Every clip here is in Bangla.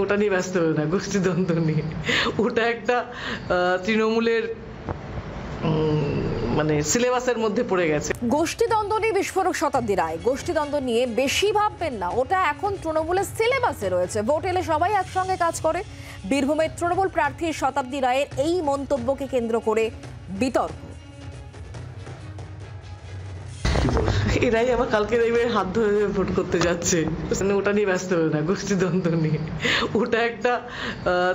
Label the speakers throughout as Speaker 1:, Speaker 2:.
Speaker 1: ওটা নিয়ে ব্যস্ত হবে না, গোষ্ঠীদ্বন্দ্ব নিয়ে। ওটা একটা তৃণমূলের মানে সিলেবাসের মধ্যে পড়ে গেছে।
Speaker 2: গোষ্ঠীদ্বন্দ্ব নিয়ে বিস্ফোরক শতাব্দী রায়, গোষ্ঠীদ্বন্দ্ব নিয়ে বেশি ভাববেন না, ওটা এখন তৃণমূলের সিলেবাসে রয়েছে। ভোট এলে সবাই একসঙ্গে কাজ করে। বীরভূমের তৃণমূল প্রার্থী শতাব্দী রায়ের এই মন্তব্যকে কেন্দ্র করে বিতর্ক।
Speaker 1: এরাই আবার কালকে দেখবে হাত ধরে ভোট করতে যাচ্ছে। ওটা নিয়ে ব্যস্ত হবে না, গোষ্ঠীদ্বন্দ্ব নিয়ে। ওটা একটা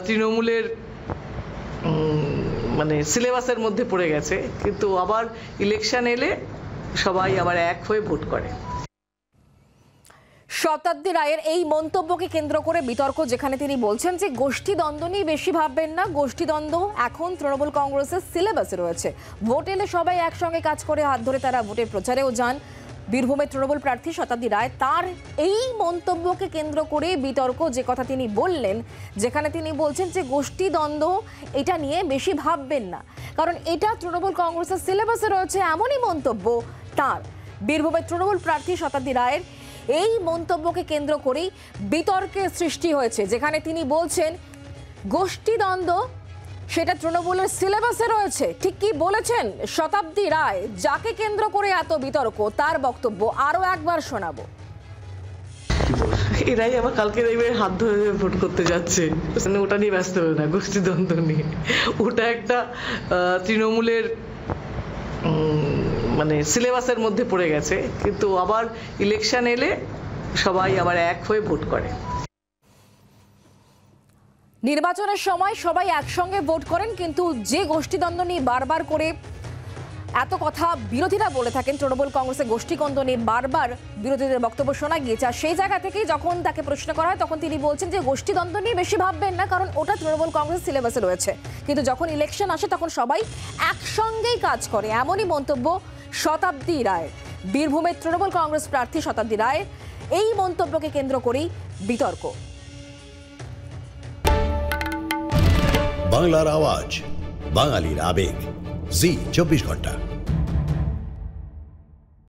Speaker 1: তৃণমূলের মানে সিলেবাসের মধ্যে পড়ে গেছে, কিন্তু আবার ইলেকশন এলে সবাই আবার এক হয়ে ভোট করে।
Speaker 2: শতাব্দী রায়ের এই মন্তব্যকে কেন্দ্র করে বিতর্ক, যেখানে তিনি বলছেন যে গোষ্ঠীদ্বন্দ্ব নিয়ে বেশি ভাববেন না, গোষ্ঠীদ্বন্দ্ব এখন তৃণমূল কংগ্রেসের সিলেবাসে রয়েছে। ভোট এলে সবাই একসঙ্গে কাজ করে, হাত ধরে তারা ভোটের প্রচারেও যান। বীরভূমের তৃণমূল প্রার্থী শতাব্দী রায় তার এই মন্তব্যকে কেন্দ্র করে বিতর্ক, যে কথা তিনি বললেন, যেখানে তিনি বলছেন যে গোষ্ঠীদ্বন্দ্ব এটা নিয়ে বেশি ভাববেন না, কারণ এটা তৃণমূল কংগ্রেসের সিলেবাসে রয়েছে, এমনই মন্তব্য তার। বীরভূমের তৃণমূল প্রার্থী শতাব্দী রায়ের এই মন্তব্যকে কেন্দ্র করেই বিতর্কের সৃষ্টি হয়েছে, যেখানে তিনি বলছেন গোষ্ঠীদ্বন্দ্ব সেটা তৃণমূলের সিলেবাসে রয়েছে। ঠিক কি বলেছেন শতাব্দী রায়, যাকে কেন্দ্র করে এত বিতর্ক, তার বক্তব্য আরো একবার শোনাবো।
Speaker 1: এরাই আবার কালকে দেখবে হাত ধরে ভোট করতে যাচ্ছে। ওটা নিয়ে ব্যস্ত হবে না, গোষ্ঠীদ্বন্দ্ব নিয়ে। ওটা একটা তৃণমূলের মানে সিলেবাসের মধ্যে পড়ে গেছে, কিন্তু আবার ইলেকশন এলে সবাই আবার এক হয়ে ভোট করে।
Speaker 2: নির্বাচনের সময় সবাই একসঙ্গে ভোট করেন, কিন্তু যে গোষ্ঠীদ্বন্দ্ব নিয়ে বারবার করে এত কথা বিরোধীরা বলে থাকেন, তৃণমূল কংগ্রেসের গোষ্ঠীদ্বন্দ্ব নিয়ে বারবার বিরোধীদের বক্তব্য শোনা গিয়েছে। আর সেই জায়গা থেকেই যখন তাকে প্রশ্ন করা হয়, তখন তিনি বলছেন যে গোষ্ঠীদ্বন্দ্ব নিয়ে বেশি ভাববেন না, কারণ ওটা তৃণমূল কংগ্রেস সিলেবাসে রয়েছে। কিন্তু যখন ইলেকশন আসে তখন সবাই একসঙ্গেই কাজ করে, এমনই মন্তব্য শতাব্দী রায়। বীরভূমের তৃণমূল কংগ্রেস প্রার্থী শতাব্দী রায় এই মন্তব্যকে কেন্দ্র করেই বিতর্ক।
Speaker 3: বাংলার আওয়াজ, বাঙালির আবেগ, জি 24 ঘন্টা।